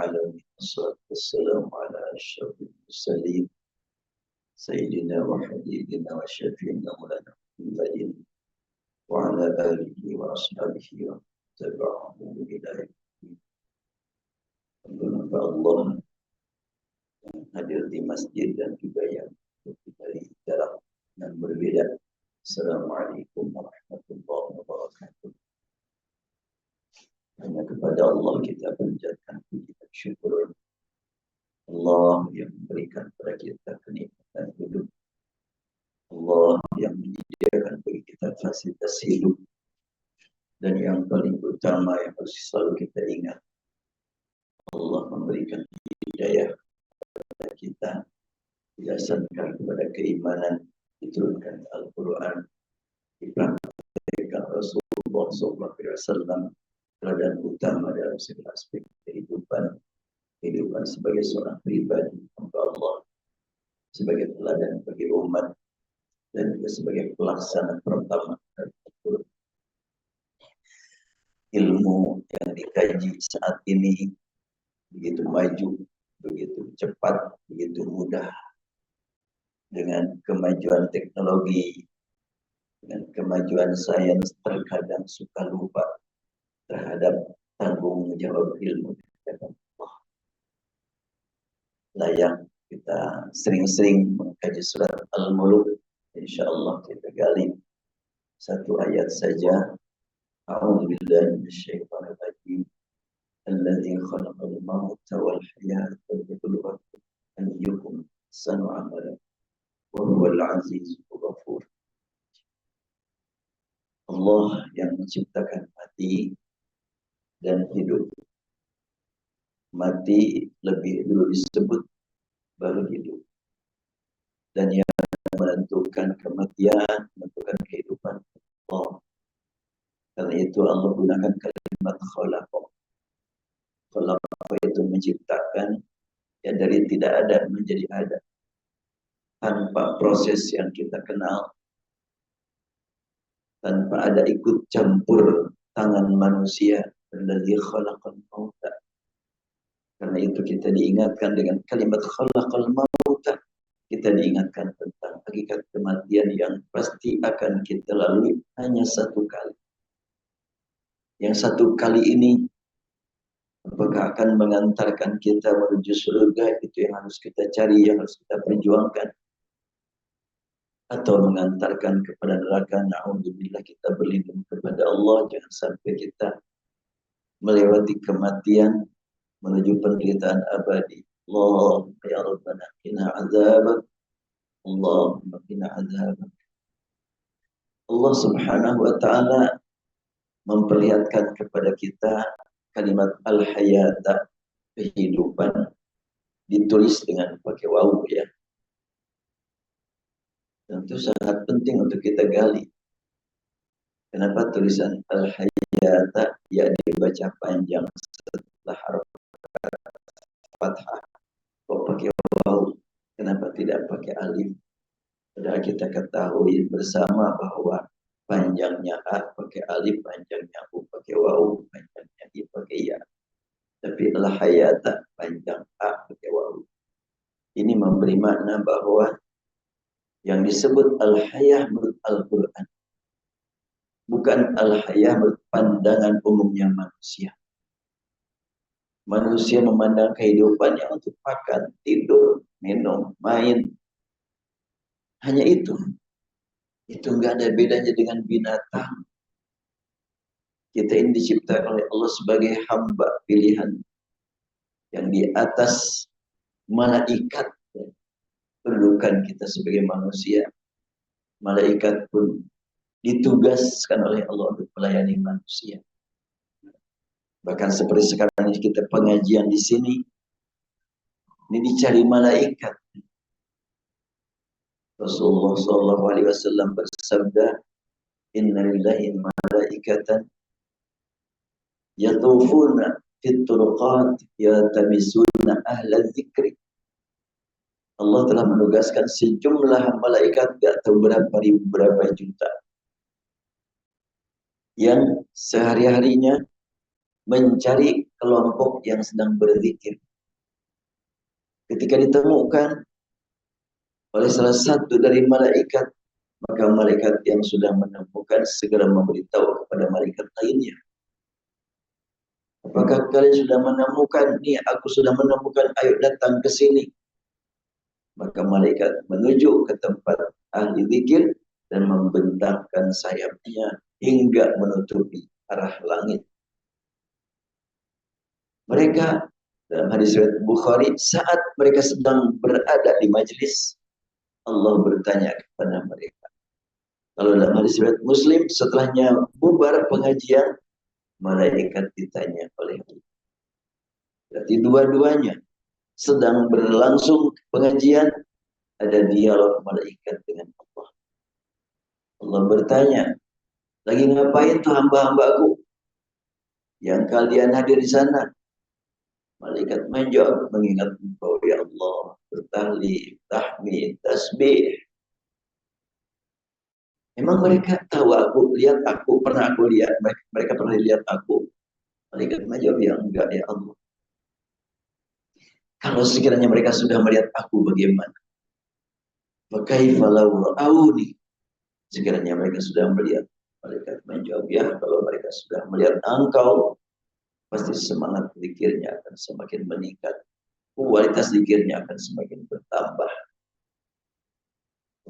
العالمين والصلاة والسلام على أشرف المرسلين سيدنا وحبيبنا وشفيعنا مولانا محمد وعلى آله وأصحابه ومن تبعهم إلى يوم الدين. Allah hadir di masjid dan juga yang dari jarak yang berbeda. Assalamualaikum warahmatullahi wabarakatuh. Hanya kepada Allah kita panjatkan puji dan syukur. Allah yang memberikan kepada kita kenikmatan hidup. Allah yang menyediakan bagi kita fasilitas hidup. Dan yang paling utama yang harus selalu kita ingat, Allah memberikan hidayah kepada kita, diasaskan kepada keimanan, diturunkan Al-Quran, dipraktikkan Rasulullah SAW, teladan utama dalam segala aspek kehidupan sebagai seorang pribadi hamba Allah, sebagai teladan bagi umat, dan juga sebagai pelaksana pertama dari Al-Quran. Ilmu yang dikaji saat ini begitu maju, begitu cepat, begitu mudah. Dengan kemajuan teknologi, dengan kemajuan sains, terkadang suka lupa terhadap tanggung jawab ilmu. Layak kita sering-sering mengkaji surat Al-Mulk. InsyaAllah kita gali satu ayat saja. A'udzubillahi minasyaitonir rajim. Alladzi khalaqal mauta wal hayata liyabluwakum ayyukum ahsanu amala wa huwal azizul ghafur. Allah yang menciptakan mati dan hidup. Mati lebih dulu disebut, baru hidup. Dan yang menentukan kematian, menentukan kehidupan Allah. Karena itu Allah gunakan kalimat khalaqa. Khalaqa itu menciptakan, ya dari tidak ada menjadi ada. Tanpa proses yang kita kenal, tanpa ada ikut campur tangan manusia. Alladzi khalaqal mauta. Karena itu kita diingatkan dengan kalimat khalaqal mauta. Kita diingatkan tentang hakikat kematian yang pasti akan kita lalui hanya satu kali. Yang satu kali ini apakah akan mengantarkan kita menuju surga, itu yang harus kita cari, yang harus kita perjuangkan, atau mengantarkan kepada neraka. Na'udzubillah, kita berlindung kepada Allah jangan sampai kita melewati kematian menuju penderitaan abadi. Allahumma ya Rabbana qina azabak. Allahumma qina azabak. Allah Subhanahu wa ta'ala memperlihatkan kepada kita kalimat al-hayata, kehidupan, ditulis dengan pakai wawu, ya. Tentu sangat penting untuk kita gali. Kenapa tulisan al-hayata ya dibaca panjang setelah harf fathah? Kok pakai wawu? Kenapa tidak pakai alif? Padahal kita ketahui bersama bahwa panjangnya A pakai alif, panjangnya U pakai wawu, panjangnya I pakai ya. Tapi al-hayata panjang A pakai wawu. Ini memberi makna bahwa yang disebut al-hayah menurut Al-Quran bukan al-hayah menurut pandangan umumnya manusia. Manusia memandang kehidupannya untuk makan, tidur, minum, main. Hanya itu. Itu enggak ada bedanya dengan binatang. Kita ini diciptakan oleh Allah sebagai hamba pilihan yang di atas malaikat. Perlukan kita sebagai manusia. Malaikat pun ditugaskan oleh Allah untuk melayani manusia. Bahkan seperti sekarang ini kita pengajian di sini, ini dicari malaikat. Rasulullah SAW bersabda, Inna lillahi malaikatan yatufuna fit turuqat yatamisuna ahla dzikri. Allah telah menugaskan sejumlah malaikat, gak tahu berapa ribu, berapa juta, yang sehari-harinya mencari kelompok yang sedang berzikir. Ketika ditemukan oleh salah satu dari malaikat, maka malaikat yang sudah menemukan segera memberitahu kepada malaikat lainnya. Apakah kalian sudah menemukan? Nih, aku sudah menemukan, ayo datang ke sini. Maka malaikat menuju ke tempat ahli zikir dan membentangkan sayapnya hingga menutupi arah langit. Mereka dalam hadis riwayat Bukhari, saat mereka sedang berada di majlis, Allah bertanya kepada mereka. Kalau dalam hadis riwayat Muslim, setelahnya bubar pengajian, malaikat ditanya oleh Allah. Berarti dua-duanya sedang berlangsung pengajian, ada dialog malaikat dengan Allah. Allah bertanya, lagi ngapain tuh hamba-hambaku yang kalian hadir di sana? Malaikat menjawab, mengingat engkau ya Allah, bertahlil, tahmid, tasbih. Memang mereka tahu aku, lihat aku, pernah aku lihat, mereka pernah lihat aku. Malaikat menjawab, ya enggak ya Allah. Kalau sekiranya mereka sudah melihat aku, bagaimana? Fakaifa law ra'auni? Sekiranya mereka sudah melihat. Malaikat menjawab, ya kalau mereka sudah melihat engkau, pasti semangat zikirnya akan semakin meningkat. Kualitas zikirnya akan semakin bertambah.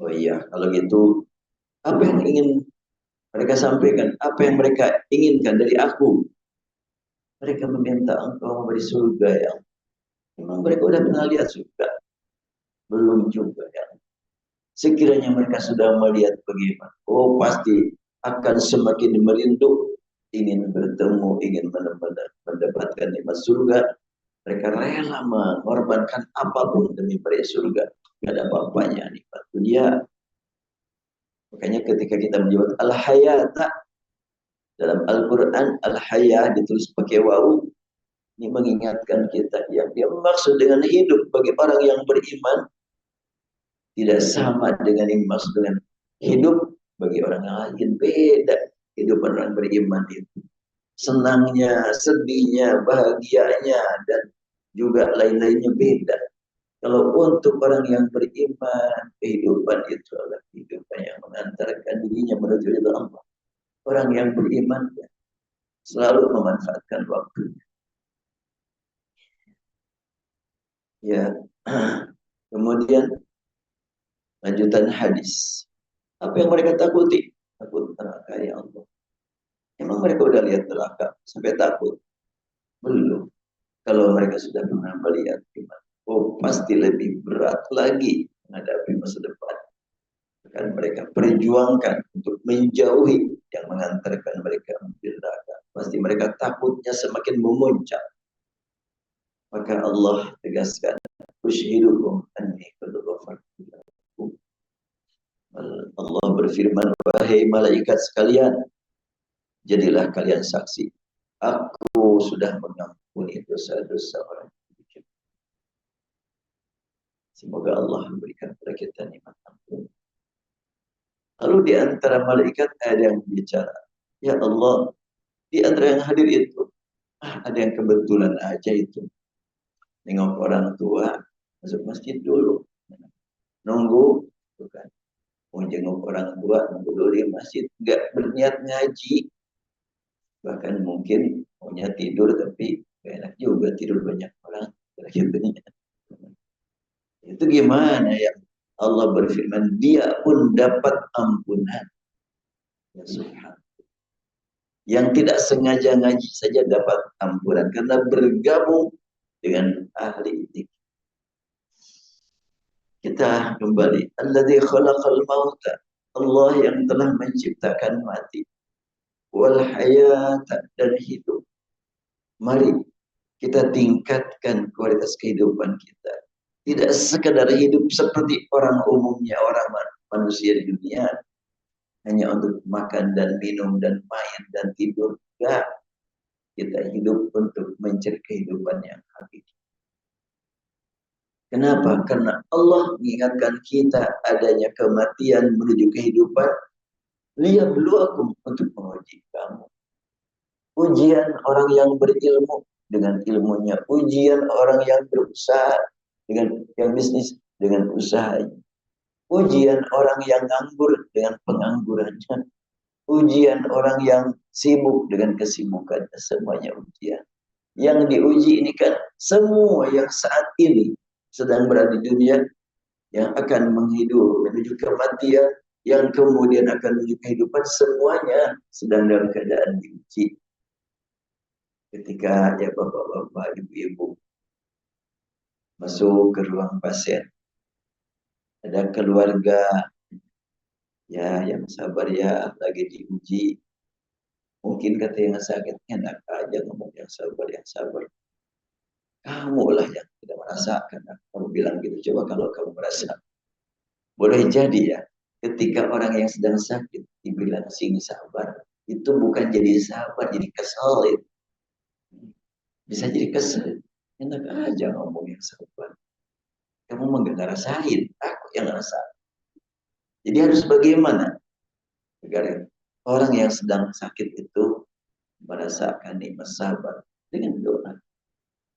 Oh iya, kalau gitu, apa yang ingin mereka sampaikan? Apa yang mereka inginkan dari aku? Mereka meminta engkau memberi surga ya. Memang mereka sudah pernah lihat surga? Belum juga ya. Sekiranya mereka sudah melihat bagaimana, oh pasti akan semakin merindu, ingin bertemu, ingin mendapatkan nikmat surga. Mereka rela mengorbankan apapun demi meraih surga. Tidak ada apa-apanya nikmat dunia. Makanya ketika kita menyebut al-hayata dalam Al-Quran, al-hayah ditulis pakai wawu, ini mengingatkan kita yang dia maksud dengan hidup bagi orang yang beriman tidak sama dengan yang dimaksud dengan hidup bagi orang lain. Beda hidup orang beriman itu. Senangnya, sedihnya, bahagianya, dan juga lain-lainnya beda. Kalau untuk orang yang beriman, kehidupan itu adalah kehidupan yang mengantarkan dirinya menuju ridha Allah. Orang yang beriman selalu memanfaatkan waktunya. Ya, kemudian lanjutan hadis. Apa yang mereka takuti? Takut neraka ya Allah. Emang mereka udah lihat neraka sampai takut? Belum. Kalau mereka sudah pernah melihat gimana? Oh, pasti lebih berat lagi menghadapi masa depan. Akan mereka perjuangkan untuk menjauhi yang mengantarkan mereka menuju neraka. Pasti mereka takutnya semakin memuncak. Maka Allah tegaskan, "Ushidukum anni qad ghafartu lakum." Allah berfirman, wahai malaikat sekalian, jadilah kalian saksi. Aku sudah mengampuni dosa-dosa orang. Semoga Allah memberikan kepada kita nikmat ampun. Lalu di antara malaikat ada yang bicara, ya Allah, di antara yang hadir itu, ada yang kebetulan aja itu. Nengok orang tua, masuk masjid dulu. Nunggu, bukan. Mau jenguk orang tua, nunggu dulu di masjid. Nggak berniat ngaji. Bahkan mungkin maunya tidur, tapi gak enak juga tidur banyak orang. Itu gimana ya? Allah berfirman, dia pun dapat ampunan. Ya Subhan. Yang tidak sengaja ngaji saja dapat ampunan karena bergabung dengan ahli ini. Kita kembali. Alladzi khalaqal mauta. Allah yang telah menciptakan mati. Wal hayata, dan hidup. Mari kita tingkatkan kualitas kehidupan kita. Tidak sekedar hidup seperti orang umumnya, orang manusia di dunia. Hanya untuk makan dan minum dan main dan tidur. Enggak. Kita hidup untuk mencari kehidupan yang hakiki. Kenapa? Karena Allah mengingatkan kita adanya kematian menuju kehidupan. Liyabluwakum, untuk menguji kamu. Ujian orang yang berilmu dengan ilmunya. Ujian orang yang berusaha dengan yang bisnis dengan usahanya. Ujian orang yang nganggur dengan penganggurannya. Ujian orang yang sibuk dengan kesibukannya. Semuanya ujian. Yang diuji ini kan semua yang saat ini sedang berada di dunia, yang akan menghidup menuju kematian, yang kemudian akan menuju kehidupan, semuanya sedang dalam keadaan diuji. Ketika ya bapak-bapak, ibu-ibu masuk ke ruang pasien, ada keluarga ya yang sabar ya lagi diuji. Mungkin kata yang sakit, enak aja ngomong yang sabar, yang sabar. Kamu lah yang tidak merasakan. Kamu bilang gitu, coba kalau kamu merasa. Boleh jadi ya, ketika orang yang sedang sakit dibilang sini sabar, itu bukan jadi sabar, jadi kesel. Bisa jadi kesel. Enak aja ngomong yang sabar. Kamu mah gak ngerasain, aku yang ngerasain. Jadi harus bagaimana? Agar orang yang sedang sakit itu merasakan nikmat sabar dengan doa,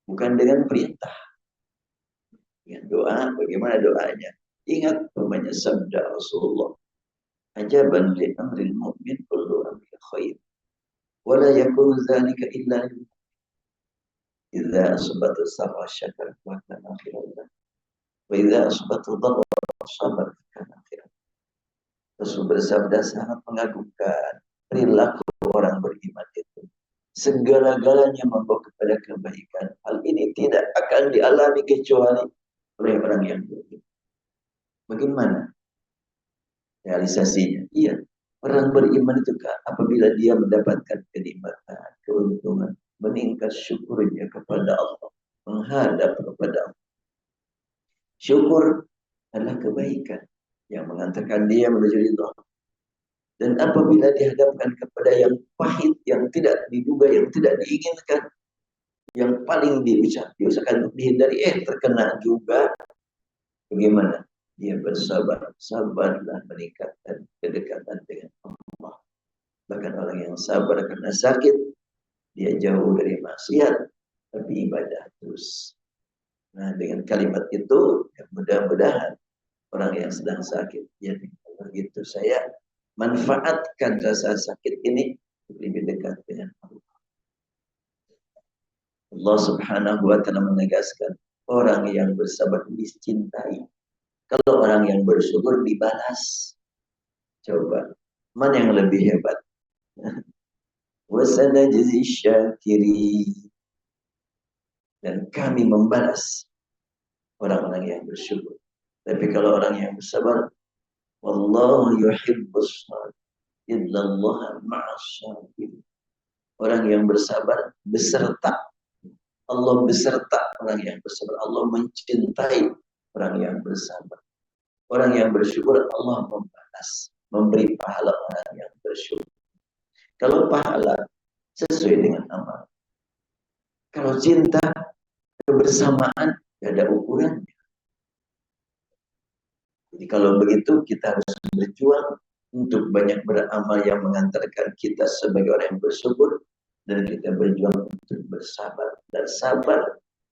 bukan dengan perintah. Dengan doa, bagaimana doanya? Ingat namanya sabda Rasulullah. Ajaban li amril mu'min kullu amri khair. Wala yakunu dzalika illa idza asbata sarra syakar wa kana khairan. Wa idza asbata dharra sabar kana khairan. Rasul bersabda sangat mengagumkan perilaku orang beriman itu. Segala-galanya membawa kepada kebaikan. Hal ini tidak akan dialami kecuali oleh orang yang beriman. Bagaimana realisasinya? Iya, orang beriman itu apabila dia mendapatkan kenikmatan, keuntungan, meningkat syukurnya kepada Allah, menghadap kepada Allah. Syukur adalah kebaikan yang mengantarkan dia menuju ridha. Dan apabila dihadapkan kepada yang pahit, yang tidak diduga, yang tidak diinginkan, yang paling diusahakan untuk dihindari, terkena juga, bagaimana? Dia bersabar, sabarlah meningkatkan kedekatan dengan Allah. Bahkan orang yang sabar karena sakit, dia jauh dari maksiat, tapi ibadah terus. Nah, dengan kalimat itu, ya mudah-mudahan orang yang sedang sakit, ya begitu saya manfaatkan rasa sakit ini lebih dekat dengan Allah. Allah Subhanahu wa taala menegaskan, orang yang bersabar dicintai. Kalau orang yang bersyukur dibalas. Coba, mana yang lebih hebat? Wasanajzi syakiri. Dan kami membalas orang-orang yang bersyukur. Tapi kalau orang yang bersabar, wallahu yuhibbus sabirin, innallaha ma'as sabirin. Orang yang bersabar beserta Allah, beserta orang yang bersabar. Allah mencintai orang yang bersabar. Orang yang bersyukur, Allah membalas, memberi pahala orang yang bersyukur. Kalau pahala sesuai dengan amal. Kalau cinta, kebersamaan, tidak ada ukuran. Jadi kalau begitu kita harus berjuang untuk banyak beramal yang mengantarkan kita sebagai orang yang bersyukur, dan kita berjuang untuk bersabar. Dan sabar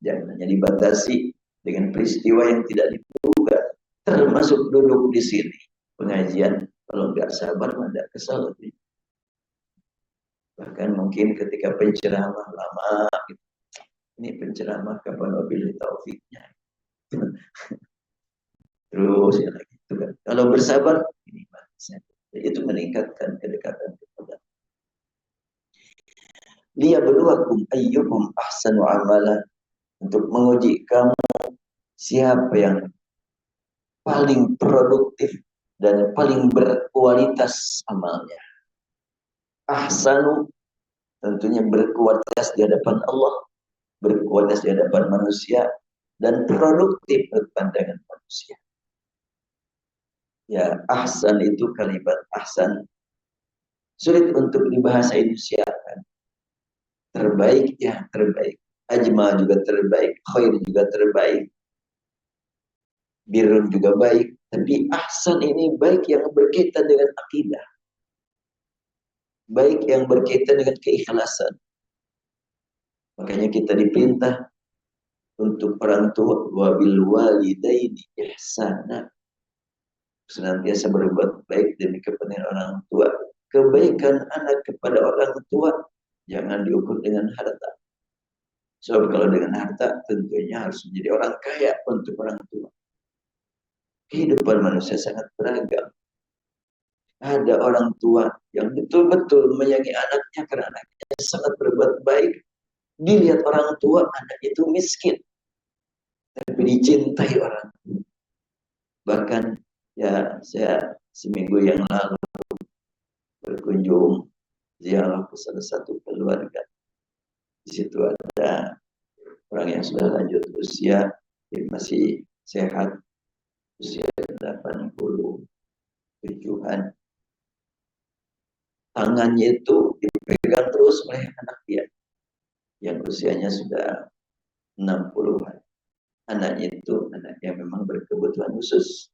jangan hanya dibatasi dengan peristiwa yang tidak diduga, termasuk duduk di sini pengajian. Kalau nggak sabar, tidak kesal. Bahkan mungkin ketika penceramah lama, ini penceramah kapan wabillahi taufiknya. Terus ya lagi itu kan. Kalau bersabar, ini itu meningkatkan kedekatan kepada dia. Berluakum ayyukum ahsanu amala, untuk menguji kamu siapa yang paling produktif dan paling berkualitas amalnya. Ahsanu tentunya berkualitas di hadapan Allah, berkualitas di hadapan manusia, dan produktif berpandangan manusia. Ya, ahsan itu kalimat ahsan sulit untuk dibahasa Indonesia kan. Terbaik ya terbaik, ajmal juga terbaik, khair juga terbaik, birrun juga baik. Tapi ahsan ini baik yang berkaitan dengan akidah. baik yang berkaitan dengan keikhlasan. Makanya kita diperintah untuk orang tua, wabil walidaini ihsana, senantiasa berbuat baik demi kepentingan orang tua. Kebaikan anak kepada orang tua jangan diukur dengan harta. Sebab kalau dengan harta tentunya harus menjadi orang kaya untuk orang tua. Kehidupan manusia sangat beragam. Ada orang tua yang betul-betul menyayangi anaknya karena anaknya sangat berbuat baik. Dilihat orang tua, anak itu miskin, tapi dicintai orang. Bahkan ya saya seminggu yang lalu berkunjung ziarah ke salah satu keluarga. Di situ ada orang yang sudah lanjut usia, yang masih sehat, usia 87-an. Tangannya itu dipegang terus oleh anak dia yang usianya sudah 60-an. Anaknya itu anak yang memang berkebutuhan khusus.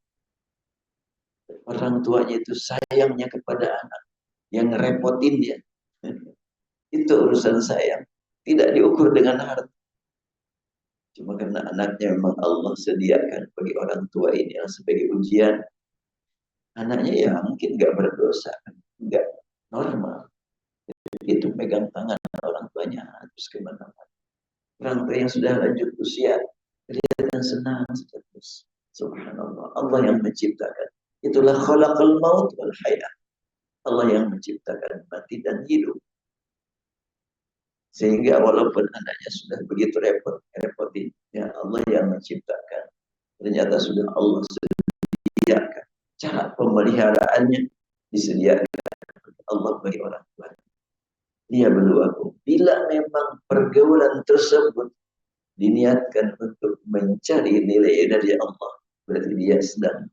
Orang tuanya itu sayangnya kepada anak yang ngerepotin dia. Itu urusan sayang. Tidak diukur dengan harta. Cuma karena anaknya memang Allah sediakan bagi orang tua ini yang sebagai ujian. Anaknya ya mungkin nggak berdosa, nggak normal. Itu pegang tangan orang tuanya terus kemana-mana. Orang tua yang sudah lanjut usia kelihatan senang terus. Subhanallah, Allah yang menciptakan. Itulah khalaqal maut wal hayat. Allah yang menciptakan mati dan hidup. Sehingga walaupun anaknya sudah begitu repotin, ya Allah yang menciptakan. Ternyata sudah Allah sediakan. Cara pemeliharaannya disediakan Allah bagi orang tua. Dia berdoa, bila memang pergaulan tersebut diniatkan untuk mencari nilai dari Allah, berarti dia sedang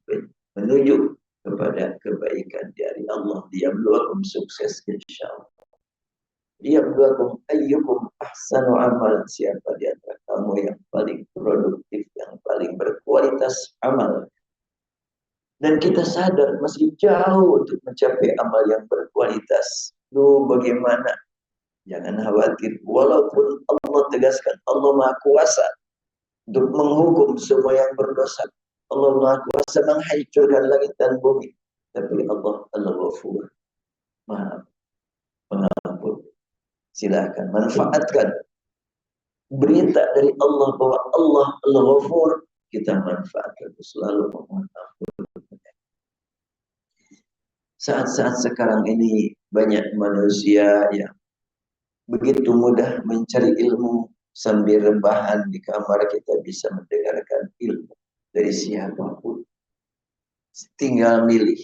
menuju kepada kebaikan dari Allah. Dia berdoa sukses insyaallah. Dia berdoa ayyukum ahsanu amal, siapa di antara kamu yang paling produktif, yang paling berkualitas amal. Dan kita sadar masih jauh untuk mencapai amal yang berkualitas. Duh, bagaimana? Jangan khawatir. Walaupun Allah tegaskan, Allah Maha Kuasa untuk menghukum semua yang berdosa. Allah Maha Kuasa menghancurkan langit dan bumi. Tapi Allah Ghafur, Maha Pengampun. Silakan manfaatkan berita dari Allah bahwa Allah Ghafur. Kita manfaatkan, selalu memohon ampun. Saat-saat sekarang ini banyak manusia yang begitu mudah mencari ilmu sambil rebahan di kamar. Kita bisa mendengarkan ilmu dari siapapun. Tinggal milih.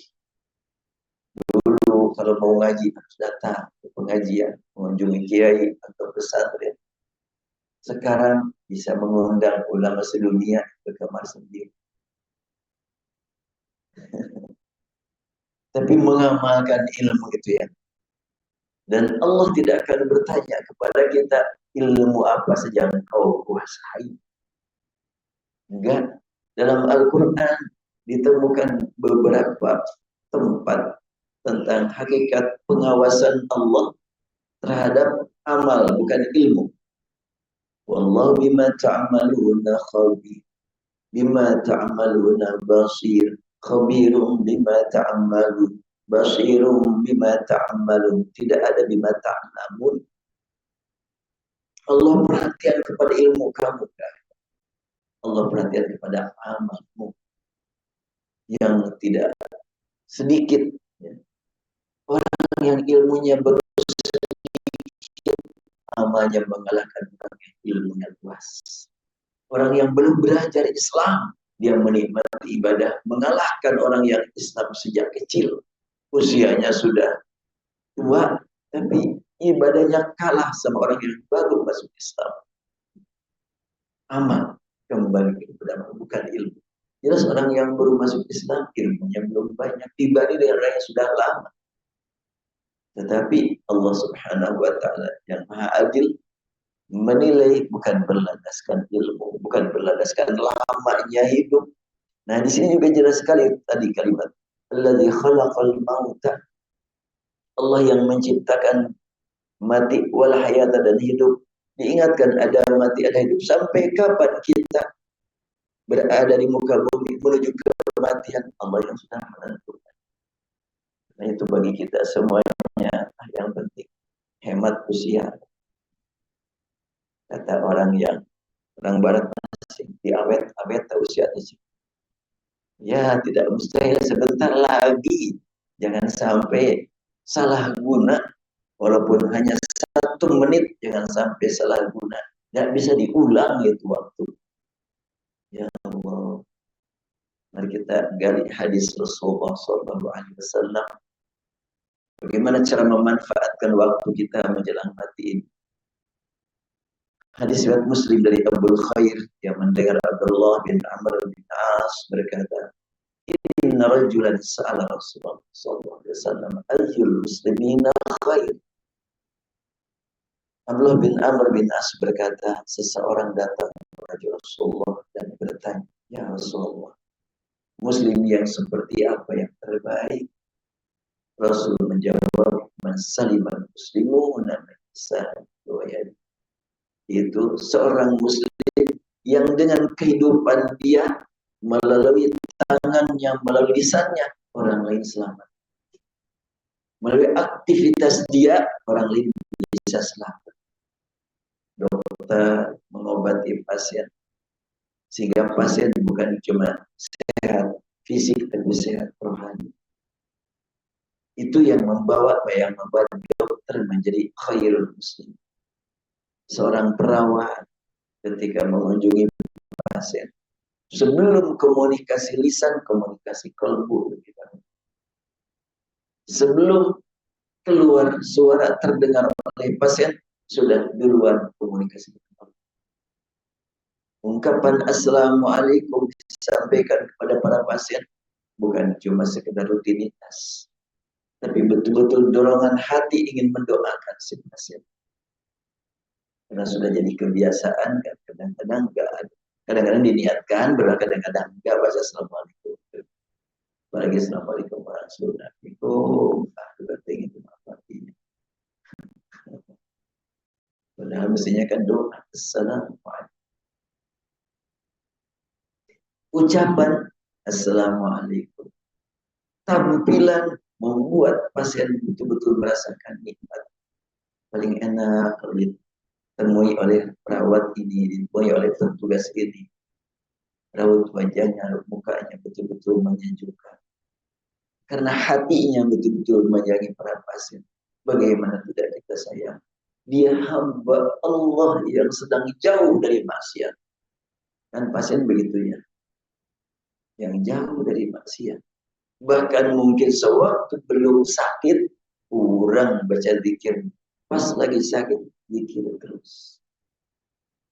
Dulu kalau mau ngaji harus datang ke pengajian, mengunjungi kiai atau pesantren. Sekarang bisa mengundang ulama sedunia ke kamar sendiri. Tapi mengamalkan ilmu itu ya. Dan Allah tidak akan bertanya kepada kita, ilmu apa saja engkau kuasai. Enggak. Dalam Al-Quran ditemukan beberapa tempat tentang hakikat pengawasan Allah terhadap amal, bukan ilmu. Wallahu bima ta'maluna khabir. Bima ta'maluna basir. Khabirum bima ta'malun. Basirum bima ta'malun. Tidak ada bima ta'lamun. Allah perhatian kepada ilmu kamu. Allah perhatian kepada amalmu yang tidak sedikit. Orang yang ilmunya baru sedikit, amalnya mengalahkan orang yang ilmunya luas. Orang yang belum belajar Islam, dia menikmati ibadah mengalahkan orang yang Islam sejak kecil. Usianya sudah tua, tapi ibadahnya kalah sama orang yang baru masuk Islam. Amal kembali kepada bukan ilmu. Jelas orang yang baru masuk Islam ilmunya belum banyak dibanding dengan orang yang sudah lama. Tetapi Allah Subhanahu wa Ta'ala yang Maha Adil menilai bukan berlandaskan ilmu, bukan berlandaskan lamanya hidup. Nah, di sini juga jelas sekali tadi kalimat alladzi khalaqal mauta. Allah yang menciptakan mati wal hayata dan hidup. Diingatkan ada mati ada hidup. Sampai kapan kita berada di muka bumi menuju ke kematian? Allah yang sudah menentukan. Nah itu bagi kita semuanya yang penting. Hemat usia. Kata orang barat masih diawet usia itu. Ya tidak mustahil sebentar lagi. Jangan sampai salah guna. Walaupun hanya 1 menit, jangan sampai salah guna. Tidak bisa diulang itu waktu. Ya Allah. Mari kita gali hadis Rasulullah SAW. Bagaimana cara memanfaatkan waktu kita menjelang mati ini. Hadis riwayat Muslim dari Abu Khair yang mendengar Abdullah bin Amr bin As berkata, Inna rajulan sa'ala Rasulullah SAW ayyul muslimina khair. Abdullah bin Amr bin As berkata, seseorang datang kepada Rasulullah dan bertanya, ya Rasulullah, Muslim yang seperti apa yang terbaik? Rasul menjawab, man saliman muslimuna min lisanihi wa yadihi. Itu seorang Muslim yang dengan kehidupan dia melalui tangannya, melalui lisannya, orang lain selamat. Melalui aktivitas dia, orang lain bisa selamat. Dokter mengobati pasien sehingga pasien bukan cuma sehat fisik tapi sehat rohani. Itu yang membuat dokter menjadi khairul muslim. Seorang perawat ketika mengunjungi pasien, sebelum komunikasi lisan, komunikasi kalbu. Sebelum keluar suara terdengar oleh pasien, sudah duluan komunikasi. Ungkapan Assalamualaikum disampaikan kepada para pasien bukan cuma sekedar rutinitas, tapi betul-betul dorongan hati ingin mendoakan si pasien. Karena sudah jadi kebiasaan, kan kadang-kadang enggak ada. Kadang-kadang diniatkan, kadang-kadang enggak baca Assalamualaikum. Apalagi Assalamualaikum warahmatullahi wabarakatuh. Itu penting itu artinya. Padahal mestinya kan doa. Assalamualaikum. Ucapan Assalamualaikum. Tampilan membuat pasien betul-betul merasakan nikmat. Paling enak kalau ditemui oleh perawat ini, ditemui oleh petugas ini. Raut wajahnya, mukanya betul-betul menyejukkan. Karena hatinya betul-betul menyayangi para pasien. Bagaimana tidak kita sayang? Dia hamba Allah yang sedang jauh dari maksiat. Dan pasien begitu ya. Yang jauh dari maksiat. Bahkan mungkin sewaktu belum sakit, kurang baca zikir. Pas lagi sakit, zikir terus.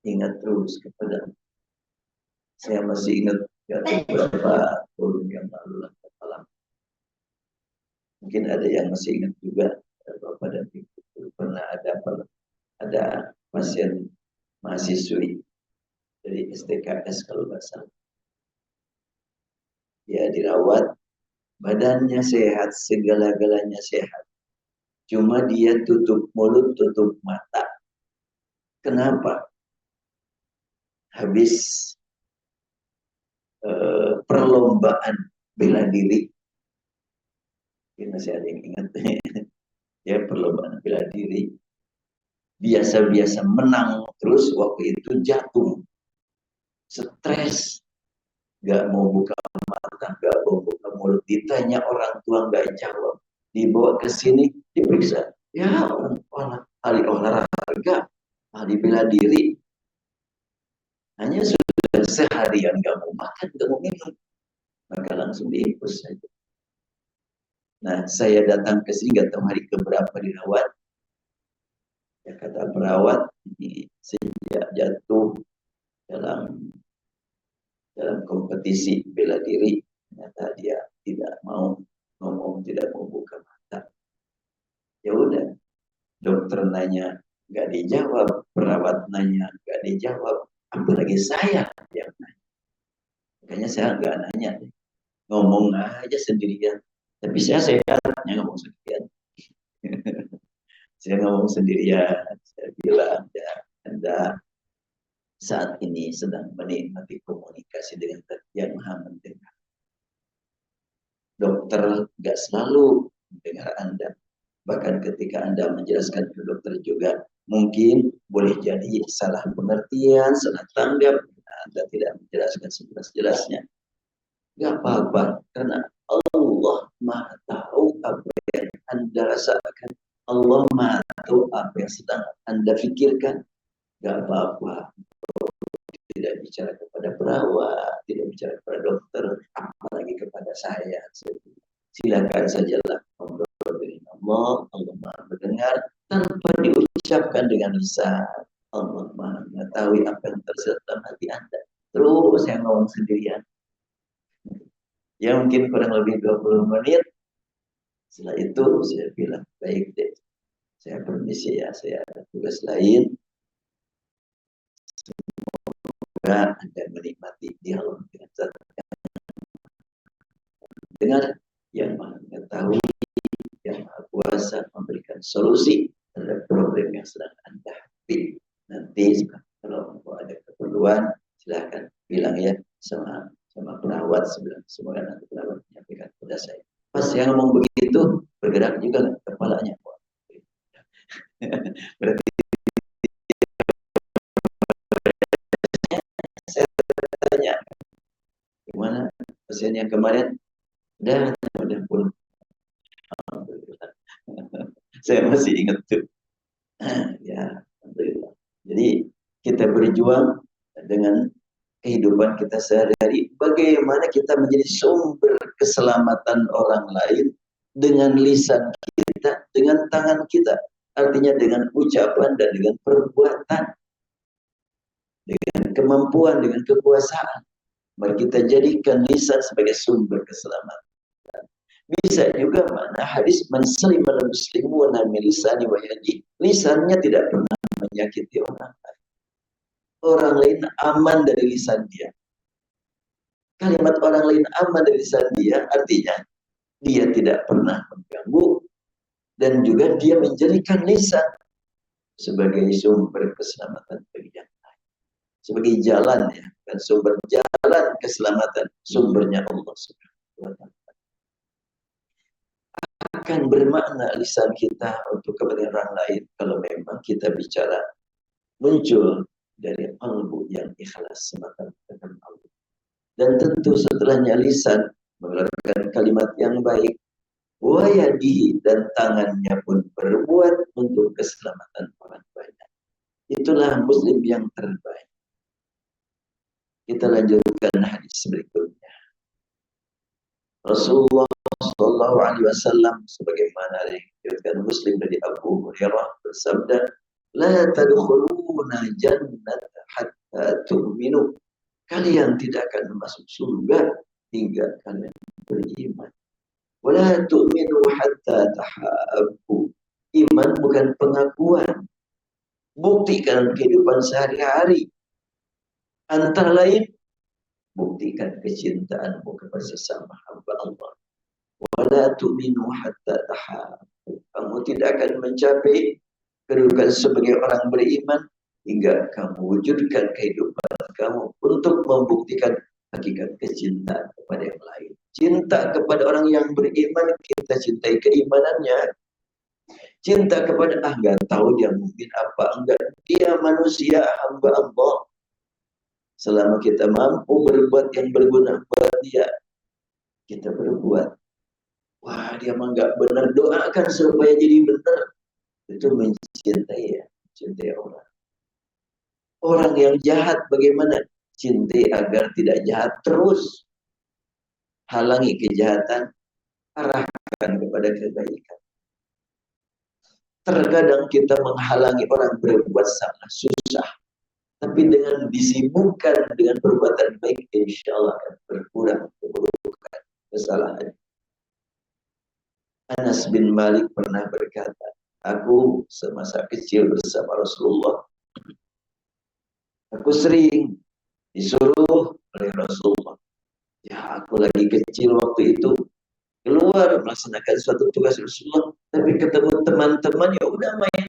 Ingat terus kepada. Saya masih ingat ya, beberapa tahun yang lalu lah. Mungkin ada yang masih ingat juga pada itu pernah ada pasien mahasiswi dari STKS kalau nggak salah. Dia dirawat, badannya sehat, segala-galanya sehat. Cuma dia tutup mulut, tutup mata. Kenapa? Habis perlombaan bela diri. Ini masih ada yang ingat. Ya, perlombaan bela diri. Biasa-biasa menang, terus waktu itu jatuh. Stres. Gak mau buka mata, gak mau buka mulut. Ditanya orang tua gak jawab. Dibawa ke sini, diperiksa. Ya, ahli olahraga, ahli bela diri. Hanya sudah seharian gak mau makan, gak mau minum. Maka langsung diinfus saja. Nah, saya datang ke sini, gak tahu hari keberapa dirawat. Ya, kata perawat, sejak jatuh dalam kompetisi bela diri, ternyata dia tidak mau ngomong, tidak mau buka mata. Ya udah, dokter nanya nggak dijawab, perawat nanya nggak dijawab, apalagi saya yang nanya. Makanya saya nggak nanya, ngomong aja sendirian. Tapi saya sehatnya ngomong sendirian. Saya ngomong sendirian, saya bilang, ya, Anda saat ini sedang menikmati komunikasi dengan yang maha mendengar. Dokter gak selalu mendengar Anda. Bahkan ketika Anda menjelaskan ke dokter juga, mungkin boleh jadi salah pengertian, salah tanggap. Anda tidak menjelaskan sejelas-jelasnya. Gak apa-apa, karena Allah Maha tahu apa yang Anda rasakan. Allah Maha tahu apa yang sedang Anda pikirkan. Gak apa-apa. Tidak bicara kepada perawat, tidak bicara kepada dokter, apalagi kepada saya. Silakan sajalah ngobrol dengan Allah, Allah Maha mendengar tanpa diucapkan dengan lisan. Allah Maha mengetahui apa yang tersirat dalam hati Anda. Terus saya ngomong sendirian. Ya mungkin kurang lebih 20 menit. Setelah itu saya bilang, baik deh, saya permisi ya, saya ada tugas lain. Semoga Anda menikmati dialog dengan zat dengar yang maha mengetahui, yang maha kuasa memberikan solusi terhadap problem yang sedang Anda hadapi. Nanti kalau ada keperluan, silahkan bilang ya sama perawat, semoga nanti perawat menyampaikan kepada saya. Pas saya ngomong begitu, bergerak juga kepalanya. Berarti saya tanya, gimana pasien yang kemarin? Udah pun. Saya masih ingat tuh. Ya, alhamdulillah. Jadi kita berjuang dengan kehidupan kita sehari-hari. Bagaimana kita menjadi sumber keselamatan orang lain dengan lisan kita, dengan tangan kita. Artinya dengan ucapan dan dengan perbuatan. Dengan kemampuan, dengan kekuasaan. Mari kita jadikan lisan sebagai sumber keselamatan. Bisa juga mana hadis man salima al-muslimuna min lisani wa yadi. Lisannya tidak pernah menyakiti orang lain. Orang lain aman dari lisan dia. Kalimat orang lain aman dari lisan dia artinya dia tidak pernah mengganggu dan juga dia menjadikan lisan sebagai sumber keselamatan bagi yang lain. Sebagai jalan ya, dan sumber jalan keselamatan sumbernya Allah Subhanahu wa taala. Akan bermakna lisan kita untuk kepentingan orang lain kalau memang kita bicara muncul dari qalbu yang ikhlas semata karena Allah. Dan tentu setelahnya lisan mengeluarkan kalimat yang baik, wayadi dan tangannya pun berbuat untuk keselamatan orang banyak. Itulah muslim yang terbaik. Kita lanjutkan hadis berikutnya. Rasulullah Sallallahu Alaihi Wasallam sebagaimana diriwayatkan Muslim dari Abu Hurairah bersabda, "La tadkhuluna jannata hatta tu'minu." Kalian tidak akan masuk surga hingga kalian beriman. Wala tu'minu hatta tahabbu. Iman bukan pengakuan. Buktikan kehidupan sehari-hari. Antara lain buktikan kecintaanmu kepada sesama hamba Allah. Wala tu'minu hatta tahabbu. Kamu tidak akan mencapai kedudukan sebagai orang beriman hingga kamu wujudkan kehidupan kamu untuk membuktikan hakikat kecintaan kepada yang lain. Cinta kepada orang yang beriman, kita cintai keimanannya. Cinta kepada enggak tahu dia mungkin apa, enggak, dia manusia hamba Allah. Selama kita mampu berbuat yang berguna buat dia, kita berbuat. Wah, dia mah enggak benar, doakan supaya jadi benar. Itu mencintai ya, cintai orang. Orang yang jahat bagaimana? Cintai agar tidak jahat terus. Halangi kejahatan, arahkan kepada kebaikan. Terkadang kita menghalangi orang berbuat salah, susah. Tapi dengan disibukkan dengan perbuatan baik, insya Allah akan berkurang keburukan, kesalahan. Anas bin Malik pernah berkata, aku semasa kecil bersama Rasulullah, aku sering disuruh oleh Rasulullah. Ya, aku lagi kecil waktu itu, keluar melaksanakan suatu tugas Rasulullah. Tapi ketemu teman-teman ya udah main.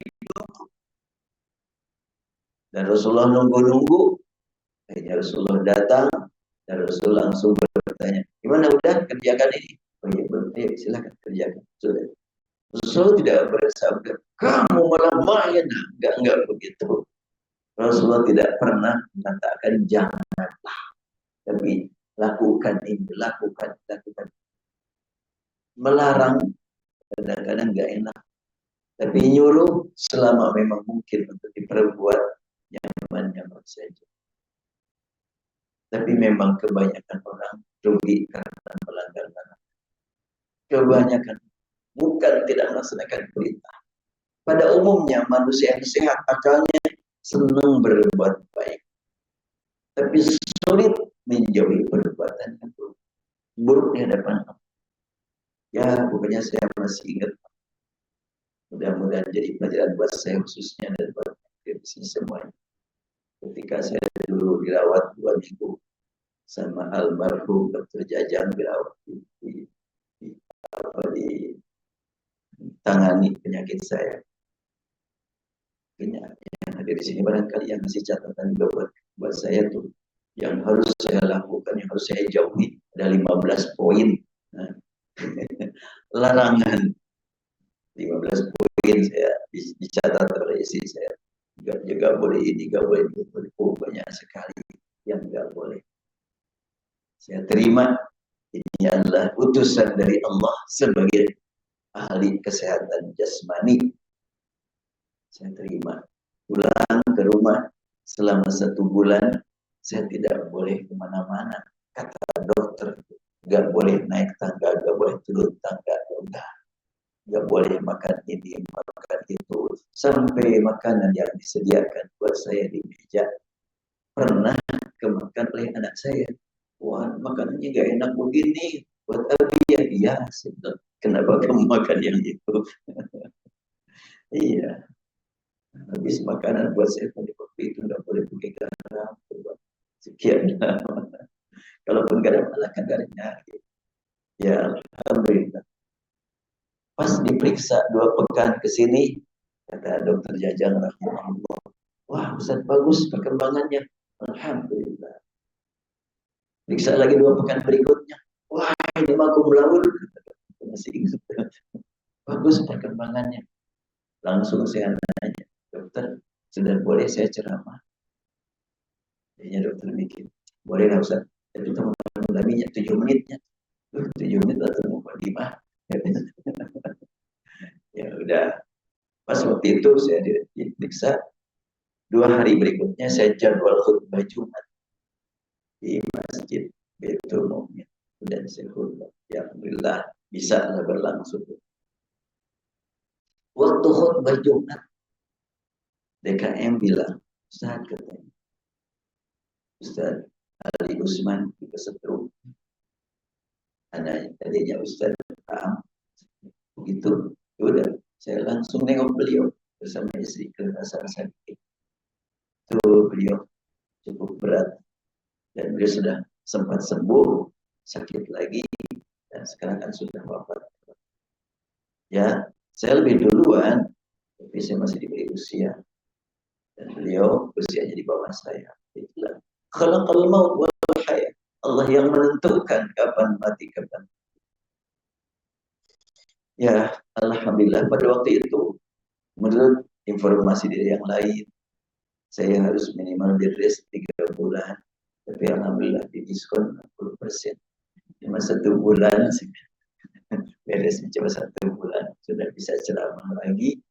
Dan Rasulullah nunggu-nunggu, akhirnya Rasulullah datang, dan Rasulullah langsung bertanya, gimana udah kerjakan ini? Oh iya, belum. Ayo silakan kerjakan. Sudah. Rasulullah tidak bersabda, kamu malah main. Enggak begitu. Rasulullah tidak pernah mengatakan jangan, tapi lakukan ini, lakukan. Melarang kadang-kadang nggak enak, tapi nyuruh selama memang mungkin untuk diperbuat nyaman-nyaman saja. Tapi memang kebanyakan orang rugi karena melanggar larangan. Kebanyakan bukan tidak melaksanakan perintah. Pada umumnya manusia yang sehat akalnya senang berbuat baik, tapi sulit menjauhi perbuatan yang buruk di hadapan Allah. Ya, pokoknya saya masih ingat. Mudah-mudahan jadi pelajaran buat saya khususnya dan buat sini semuanya. Ketika saya dulu dirawat 2 minggu sama almarhum Dr. Jajang, dirawat di tangani penyakit saya. Yang ada di sini barangkali yang ngasih catatan buat saya tuh, yang harus saya lakukan, yang harus saya jauhi, ada 15 poin. Nah, larangan 15 poin saya dicatat oleh istri saya. Juga boleh ini, gak boleh itu. Oh, banyak sekali yang gak boleh. Saya terima ini adalah utusan dari Allah sebagai ahli kesehatan jasmani. Saya terima. Pulang ke rumah selama 1 bulan, saya tidak boleh kemana-mana. Kata dokter, gak boleh naik tangga, gak boleh turun tangga. Gak boleh makan ini, makan itu. Sampai makanan yang disediakan buat saya di meja pernah kemakan oleh anak saya. Wah, makanannya gak enak begini. Buat Abi ya, iya. Kenapa kamu makan yang itu? Iya. Habis makanan buat saya pada waktu itu gak boleh pakai garam. Sekian. Kalaupun gak ada malah kan gak ada nyari. Ya, alhamdulillah. Pas diperiksa 2 pekan ke sini, kata dokter Jajang rahimahullah, wah Ustaz bagus perkembangannya. Alhamdulillah. Periksa lagi 2 pekan berikutnya, wah ini mah cum laude. Masih ingat. Bagus perkembangannya. Langsung saya nanya, dokter sudah boleh saya ceramah? Jadinya dokter mikir, boleh lah Ustaz. Tapi teman-teman lagi 7 menitnya. 7 menit atau mau 5. Ya udah. Pas waktu itu saya diperiksa, 2 hari berikutnya saya jadwal khutbah Jumat di Masjid Baitul Mu'min dan saya khutbah. Ya alhamdulillah bisa berlangsung. Waktu khutbah Jumat, DKM bilang, Ustaz katanya, Ustaz Ali Usman juga setrum. Anak tadinya Ustaz paham begitu. Udah, saya langsung nengok beliau bersama istri ke rumah sakit. Itu beliau cukup berat dan beliau sudah sempat sembuh, sakit lagi, dan sekarang kan sudah wafat. Ya, saya lebih duluan, tapi saya masih diberi usia. Dan beliau usianya di bawah saya. Itulah. Khalaqal maut wal hayat. Allah yang menentukan kapan mati, kapan. Ya, alhamdulillah pada waktu itu, menurut informasi dari yang lain, saya harus minimal bed rest 3 bulan. Tapi alhamdulillah di diskon 60%. Cuma 1 bulan, beres cuma 1 bulan, sudah bisa ceramah lagi.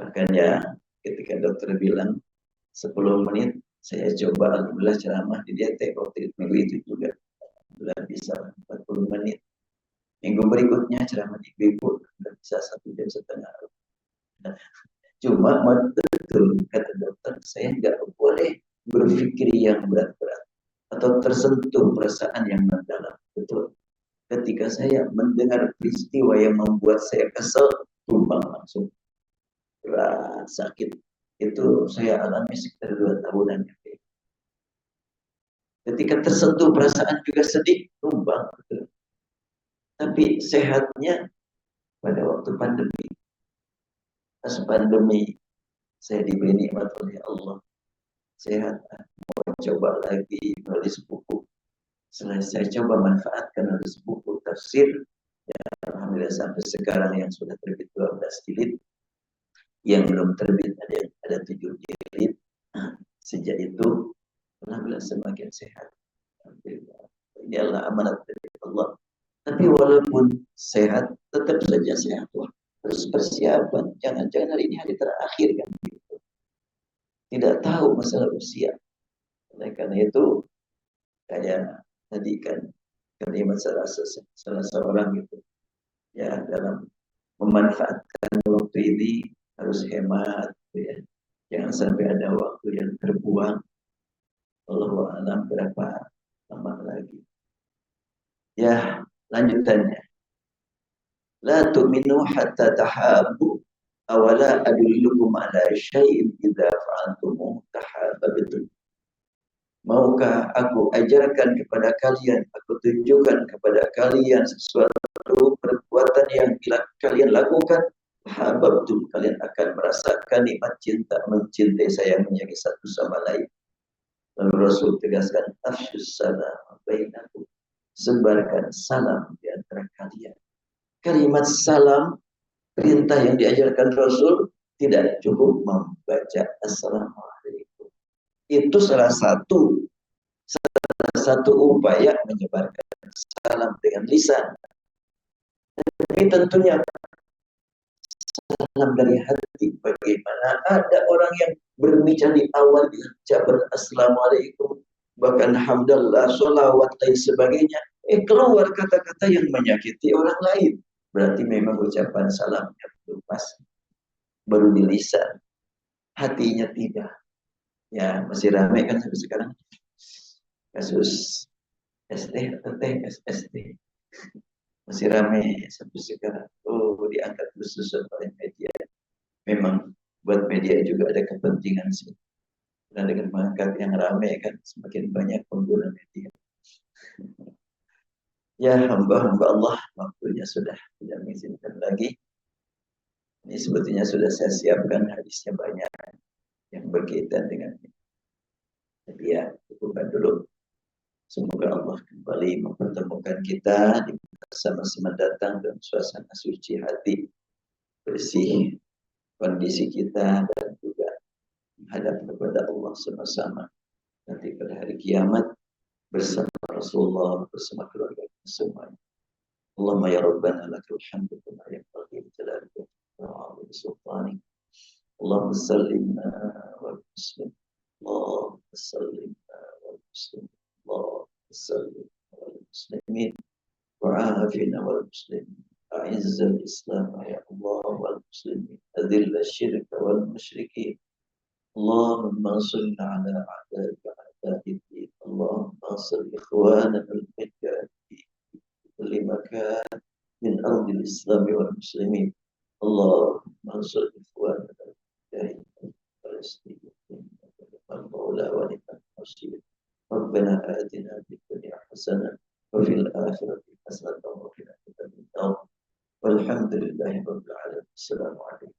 Bahkan ya, ketika dokter bilang 10 menit, saya coba alhamdulillah ceramah di DT waktu itu, minggu itu juga. Alhamdulillah bisa 40 menit. Minggu berikutnya ceramah di Bebo, bisa 1,5 jam. Cuma betul kata dokter, saya nggak boleh berpikir yang berat-berat atau tersentuh perasaan yang mendalam. Betul. Ketika saya mendengar peristiwa yang membuat saya kesel, tumbang langsung. Berat, sakit. Itu saya alami sekitar 2 tahunan. Ketika tersentuh perasaan juga sedih, tumbang. Betul. Tapi sehatnya pada waktu pandemi. Pas pandemi, saya diberi nikmat oleh Allah. Sehat, mau coba lagi menulis buku. Setelah saya coba manfaatkan menulis buku tafsir, ya, alhamdulillah sampai sekarang yang sudah terbit 12 jilid, yang belum terbit ada 7 jilid. Sejak itu, alhamdulillah semakin sehat. Alhamdulillah. Ini adalah amanat dari Allah. Tapi walaupun sehat, tetap saja sehat. Wah, terus persiapan. Jangan-jangan hari ini hari terakhir kan. Tidak tahu masalah usia. Oleh karena itu, kayak tadi kan kalimat salah seorang gitu. Ya, dalam memanfaatkan waktu ini harus hemat. Gitu ya. Jangan sampai ada waktu yang terbuang. Allahu a'lam berapa lama lagi. Ya, lanjutannya. La tu'minu hatta tahabu awala adullukum ala syai'in idza fa'altumuh tahabbtum. Maukah aku ajarkan kepada kalian, aku tunjukkan kepada kalian sesuatu perbuatan yang bila kalian lakukan, tahabbtum, kalian akan merasakan nikmat cinta, mencintai, sayang, menyayangi satu sama lain. Lalu Rasul tegaskan, afsyus salam bainakum, sebarkan salam di antara kalian. Kalimat salam, perintah yang diajarkan Rasul, tidak cukup membaca assalamualaikum. Itu salah satu upaya menyebarkan salam dengan lisan. Tapi tentunya salam dari hati. Bagaimana ada orang yang berbicara di awal ucapan assalamualaikum, bahkan hamdallah, sholawat, dan sebagainya, keluar kata-kata yang menyakiti orang lain. Berarti memang ucapan salamnya belum pas. Baru di lisan, hatinya tidak. Ya, masih ramai kan sampai sekarang kasus SD atau SSD. Masih ramai sampai sekarang. Oh, diangkat khusus oleh media. Memang buat media juga ada kepentingan sih. Dan dengan mengangkat yang ramai kan semakin banyak pengguna media. Ya, hamba-hamba Allah, waktunya sudah tidak mengizinkan lagi. Ini sebetulnya sudah saya siapkan, hadisnya banyak yang berkaitan dengan ini. Tapi ya, cukupkan dulu. Semoga Allah kembali mempertemukan kita di masa-masa mendatang dalam suasana suci hati, bersih kondisi kita, dan juga menghadap kepada Allah sama-sama nanti pada hari kiamat bersama Rasulullah, bersama keluarga semuanya. Allahumma ya Rabbana lakal hamdu kama yanbaghi li jalalika wa 'azimi sultanik. Allahumma sallimna wal muslim. Allahumma sallimna wal muslim. Allahumma sallim wal muslimin wa 'afina wal muslimin. أعز الإسلام يا الله والمسلمين أذل الشرك والمشركين اللهم انصرنا على أعدائك أعداء الدين اللهم انصر إخواننا المجاهدين في كل مكان من أرض الإسلام والمسلمين اللهم انصر إخواننا المجاهدين في فلسطين المولى ولمن نصير ربنا آتنا في الدنيا حسنة وفي الآخرة حسنة وقنا عذاب النار والحمد لله رب العالمين السلام عليكم